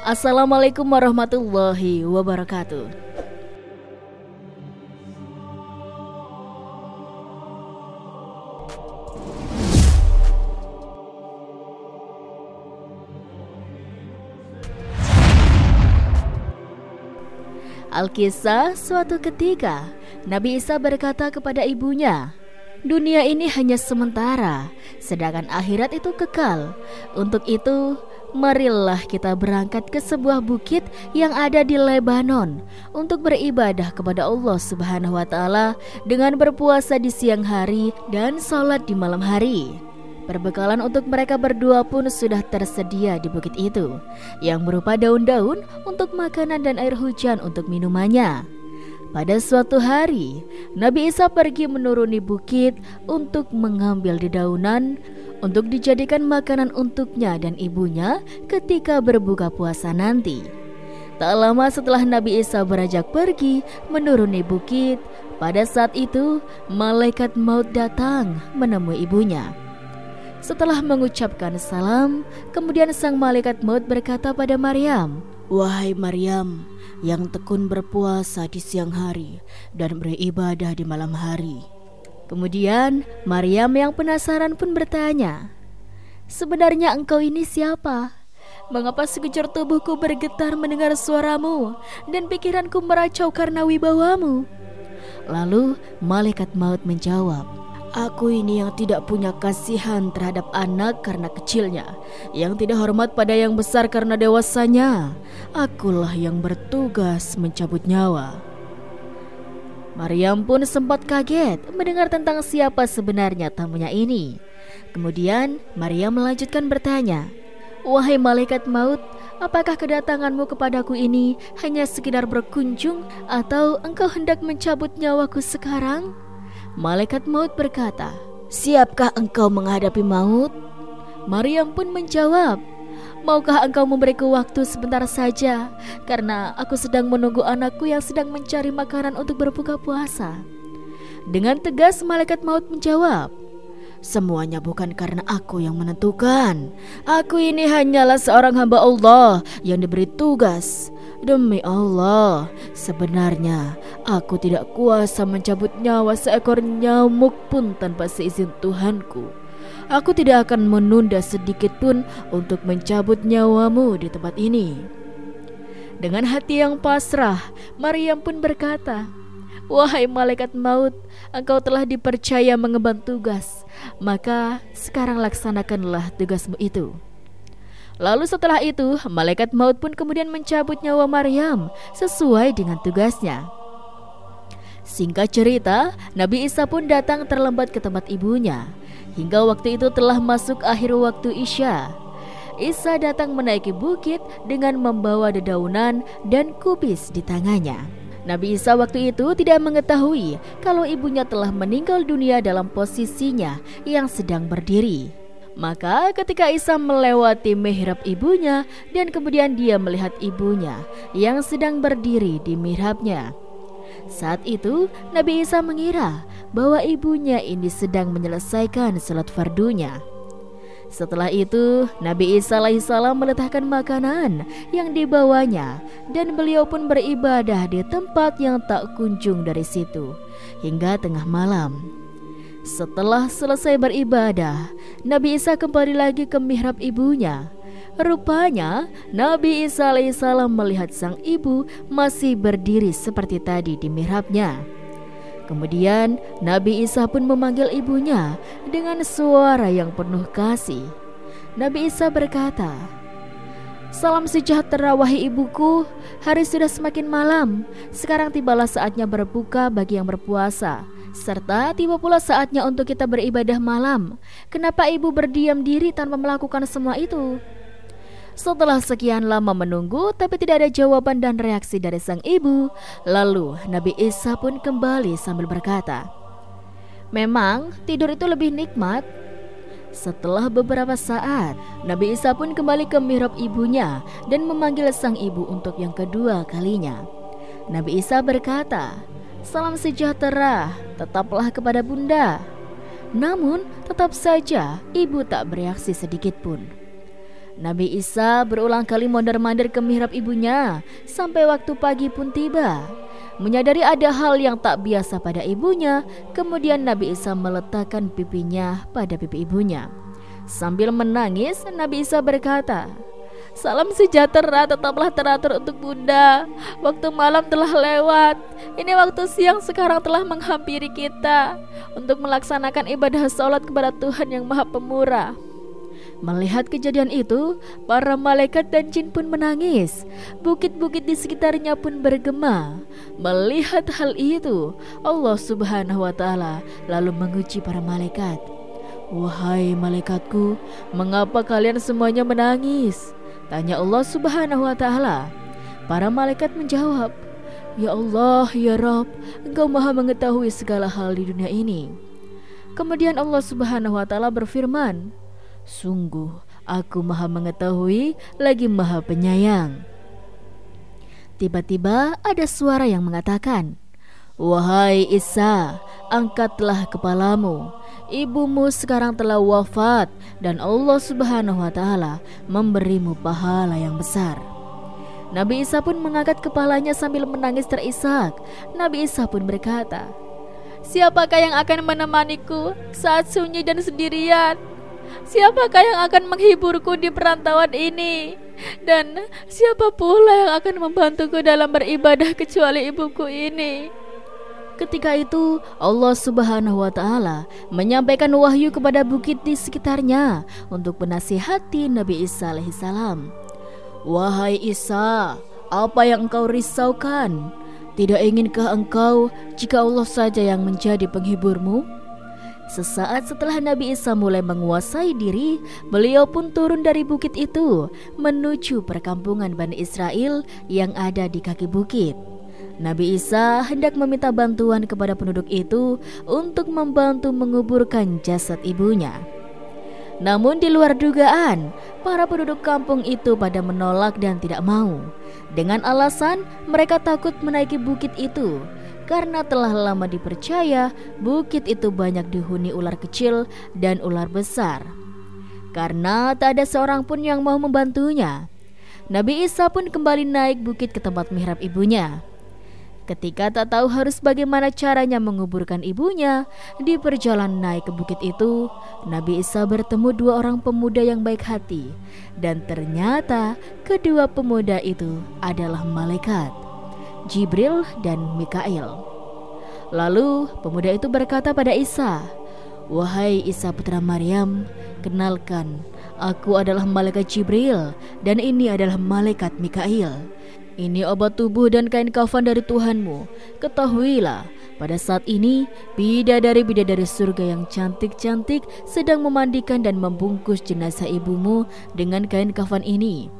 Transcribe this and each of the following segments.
Assalamualaikum warahmatullahi wabarakatuh. Alkisah, suatu ketika Nabi Isa berkata kepada ibunya, "Dunia ini hanya sementara, sedangkan akhirat itu kekal. Untuk itu, marilah kita berangkat ke sebuah bukit yang ada di Lebanon untuk beribadah kepada Allah Subhanahu wa Ta'ala dengan berpuasa di siang hari dan sholat di malam hari." Perbekalan untuk mereka berdua pun sudah tersedia di bukit itu, yang berupa daun-daun untuk makanan dan air hujan untuk minumannya. Pada suatu hari, Nabi Isa pergi menuruni bukit untuk mengambil dedaunan untuk dijadikan makanan untuknya dan ibunya ketika berbuka puasa nanti. Tak lama setelah Nabi Isa beranjak pergi menuruni bukit, pada saat itu malaikat maut datang menemui ibunya. Setelah mengucapkan salam, kemudian sang malaikat maut berkata pada Maryam, "Wahai Maryam, yang tekun berpuasa di siang hari dan beribadah di malam hari." Kemudian Maryam yang penasaran pun bertanya, "Sebenarnya engkau ini siapa? Mengapa sekujur tubuhku bergetar mendengar suaramu dan pikiranku meracau karena wibawamu?" Lalu malaikat maut menjawab, "Aku ini yang tidak punya kasihan terhadap anak karena kecilnya, yang tidak hormat pada yang besar karena dewasanya. Akulah yang bertugas mencabut nyawa." Maryam pun sempat kaget mendengar tentang siapa sebenarnya tamunya ini. Kemudian Maryam melanjutkan bertanya, "Wahai malaikat maut, apakah kedatanganmu kepadaku ini hanya sekedar berkunjung atau engkau hendak mencabut nyawaku sekarang?" Malaikat maut berkata, "Siapkah engkau menghadapi maut?" Maryam pun menjawab, "Maukah engkau memberiku waktu sebentar saja, karena aku sedang menunggu anakku yang sedang mencari makanan untuk berbuka puasa." Dengan tegas malaikat maut menjawab, "Semuanya bukan karena aku yang menentukan. Aku ini hanyalah seorang hamba Allah yang diberi tugas. Demi Allah, sebenarnya aku tidak kuasa mencabut nyawa seekor nyamuk pun tanpa seizin Tuhanku. Aku tidak akan menunda sedikit pun untuk mencabut nyawamu di tempat ini." Dengan hati yang pasrah, Maryam pun berkata, "Wahai malaikat maut, engkau telah dipercaya mengemban tugas, maka sekarang laksanakanlah tugasmu itu." Lalu setelah itu, malaikat maut pun kemudian mencabut nyawa Maryam sesuai dengan tugasnya. Singkat cerita, Nabi Isa pun datang terlambat ke tempat ibunya. Hingga waktu itu telah masuk akhir waktu Isya. Isa datang menaiki bukit dengan membawa dedaunan dan kubis di tangannya. Nabi Isa waktu itu tidak mengetahui kalau ibunya telah meninggal dunia dalam posisinya yang sedang berdiri. Maka ketika Isa melewati mihrab ibunya dan kemudian dia melihat ibunya yang sedang berdiri di mihrabnya. Saat itu Nabi Isa mengira bahwa ibunya ini sedang menyelesaikan salat fardunya. Setelah itu Nabi Isa alaihissalam meletakkan makanan yang dibawanya dan beliau pun beribadah di tempat yang tak kunjung dari situ hingga tengah malam. Setelah selesai beribadah, Nabi Isa kembali lagi ke mihrab ibunya. Rupanya Nabi Isa alaihissalam melihat sang ibu masih berdiri seperti tadi di mihrabnya. Kemudian Nabi Isa pun memanggil ibunya dengan suara yang penuh kasih. Nabi Isa berkata, "Salam sejahtera wahai ibuku, hari sudah semakin malam. Sekarang tibalah saatnya berbuka bagi yang berpuasa, serta tiba pula saatnya untuk kita beribadah malam. Kenapa ibu berdiam diri tanpa melakukan semua itu?" Setelah sekian lama menunggu tapi tidak ada jawaban dan reaksi dari sang ibu, lalu Nabi Isa pun kembali sambil berkata, "Memang tidur itu lebih nikmat." Setelah beberapa saat, Nabi Isa pun kembali ke mihrab ibunya dan memanggil sang ibu untuk yang kedua kalinya. Nabi Isa berkata, "Salam sejahtera tetaplah kepada bunda." Namun tetap saja ibu tak bereaksi sedikit pun. Nabi Isa berulang kali mondar-mandir ke mihrab ibunya sampai waktu pagi pun tiba. Menyadari ada hal yang tak biasa pada ibunya, kemudian Nabi Isa meletakkan pipinya pada pipi ibunya. Sambil menangis, Nabi Isa berkata, "Salam sejahtera tetaplah teratur untuk Bunda. Waktu malam telah lewat. Ini waktu siang sekarang telah menghampiri kita untuk melaksanakan ibadah sholat kepada Tuhan yang Maha Pemurah." Melihat kejadian itu, para malaikat dan jin pun menangis. Bukit-bukit di sekitarnya pun bergema. Melihat hal itu, Allah Subhanahu wa Ta'ala lalu menguji para malaikat, "Wahai malaikatku, mengapa kalian semuanya menangis?" Tanya Allah Subhanahu wa Ta'ala. Para malaikat menjawab, "Ya Allah, ya Rabb, Engkau Maha mengetahui segala hal di dunia ini." Kemudian Allah Subhanahu wa Ta'ala berfirman, "Sungguh aku Maha mengetahui lagi Maha penyayang." Tiba-tiba ada suara yang mengatakan, "Wahai Isa, angkatlah kepalamu. Ibumu sekarang telah wafat dan Allah Subhanahu wa Ta'ala memberimu pahala yang besar." Nabi Isa pun mengangkat kepalanya sambil menangis terisak. Nabi Isa pun berkata, "Siapakah yang akan menemaniku saat sunyi dan sendirian? Siapakah yang akan menghiburku di perantauan ini? Dan siapa pula yang akan membantuku dalam beribadah kecuali ibuku ini?" Ketika itu Allah Subhanahu wa Ta'ala menyampaikan wahyu kepada bukit di sekitarnya untuk menasihati Nabi Isa alaihissalam. "Wahai Isa, apa yang engkau risaukan? Tidak inginkah engkau jika Allah saja yang menjadi penghiburmu?" Sesaat setelah Nabi Isa mulai menguasai diri, beliau pun turun dari bukit itu menuju perkampungan Bani Israel yang ada di kaki bukit. Nabi Isa hendak meminta bantuan kepada penduduk itu untuk membantu menguburkan jasad ibunya. Namun di luar dugaan, para penduduk kampung itu pada menolak dan tidak mau. Dengan alasan mereka takut menaiki bukit itu karena telah lama dipercaya bukit itu banyak dihuni ular kecil dan ular besar. Karena tak ada seorang pun yang mau membantunya, Nabi Isa pun kembali naik bukit ke tempat mihrab ibunya. Ketika tak tahu harus bagaimana caranya menguburkan ibunya, di perjalanan naik ke bukit itu, Nabi Isa bertemu dua orang pemuda yang baik hati. Dan ternyata kedua pemuda itu adalah malaikat, Jibril dan Mikail. Lalu pemuda itu berkata pada Isa, "Wahai Isa putra Maryam, kenalkan, aku adalah malaikat Jibril dan ini adalah malaikat Mikail. Ini obat tubuh dan kain kafan dari Tuhanmu. Ketahuilah, pada saat ini bidadari-bidadari surga yang cantik-cantik sedang memandikan dan membungkus jenazah ibumu dengan kain kafan ini."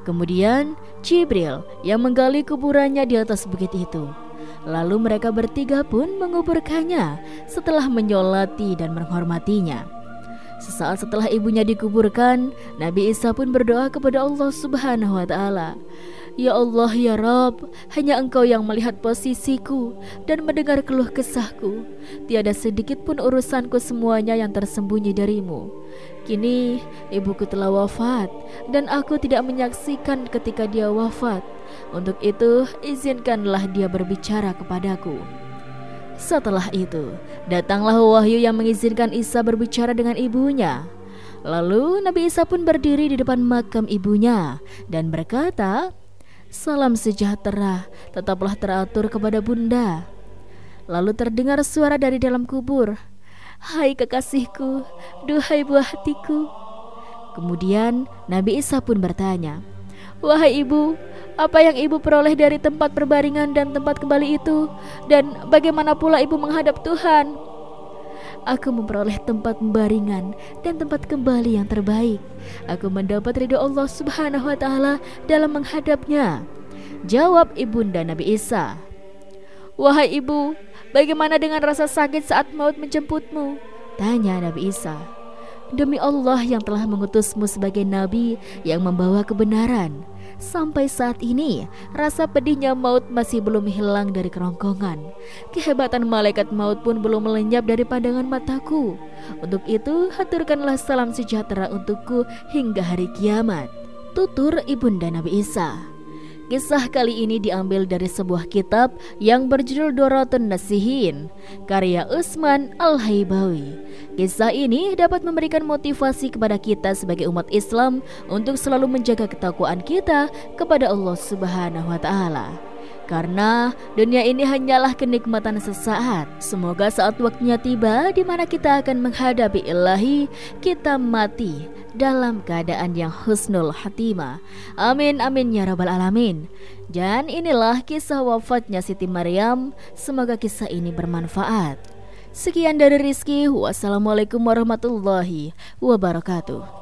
Kemudian Jibril yang menggali kuburannya di atas bukit itu. Lalu mereka bertiga pun menguburkannya setelah menyolati dan menghormatinya. Sesaat setelah ibunya dikuburkan, Nabi Isa pun berdoa kepada Allah Subhanahu wa Ta'ala, "Ya Allah, ya Rabb, hanya Engkau yang melihat posisiku dan mendengar keluh kesahku. Tiada sedikit pun urusanku semuanya yang tersembunyi darimu. Kini ibuku telah wafat dan aku tidak menyaksikan ketika dia wafat. Untuk itu izinkanlah dia berbicara kepadaku." Setelah itu datanglah wahyu yang mengizinkan Isa berbicara dengan ibunya. Lalu Nabi Isa pun berdiri di depan makam ibunya dan berkata, "Salam sejahtera tetaplah teratur kepada Bunda." Lalu terdengar suara dari dalam kubur, "Hai kekasihku, duhai buah hatiku." Kemudian Nabi Isa pun bertanya, "Wahai ibu, apa yang ibu peroleh dari tempat perbaringan dan tempat kembali itu? Dan bagaimana pula ibu menghadap Tuhan?" "Aku memperoleh tempat pembaringan dan tempat kembali yang terbaik. Aku mendapat ridho Allah Subhanahu wa Ta'ala dalam menghadapnya," jawab ibunda Nabi Isa. "Wahai ibu, bagaimana dengan rasa sakit saat maut menjemputmu?" tanya Nabi Isa. "Demi Allah yang telah mengutusmu sebagai nabi yang membawa kebenaran, Sampai saat ini, rasa pedihnya maut masih belum hilang dari kerongkongan. Kehebatan malaikat maut pun belum melenyap dari pandangan mataku. Untuk itu, haturkanlah salam sejahtera untukku hingga hari kiamat. Tutur Ibunda Nabi Isa. Kisah kali ini diambil dari sebuah kitab yang berjudul Duratun Nasihin, karya Utsman Al-Haibawi. Kisah ini dapat memberikan motivasi kepada kita sebagai umat Islam untuk selalu menjaga ketakwaan kita kepada Allah Subhanahu wa Ta'ala. Karena dunia ini hanyalah kenikmatan sesaat. Semoga saat waktunya tiba di mana kita akan menghadapi Ilahi, kita mati dalam keadaan yang husnul khatimah. Amin amin ya rabbal alamin. Dan inilah kisah wafatnya Siti Maryam. Semoga kisah ini bermanfaat. Sekian dari Rizky. Wassalamualaikum warahmatullahi wabarakatuh.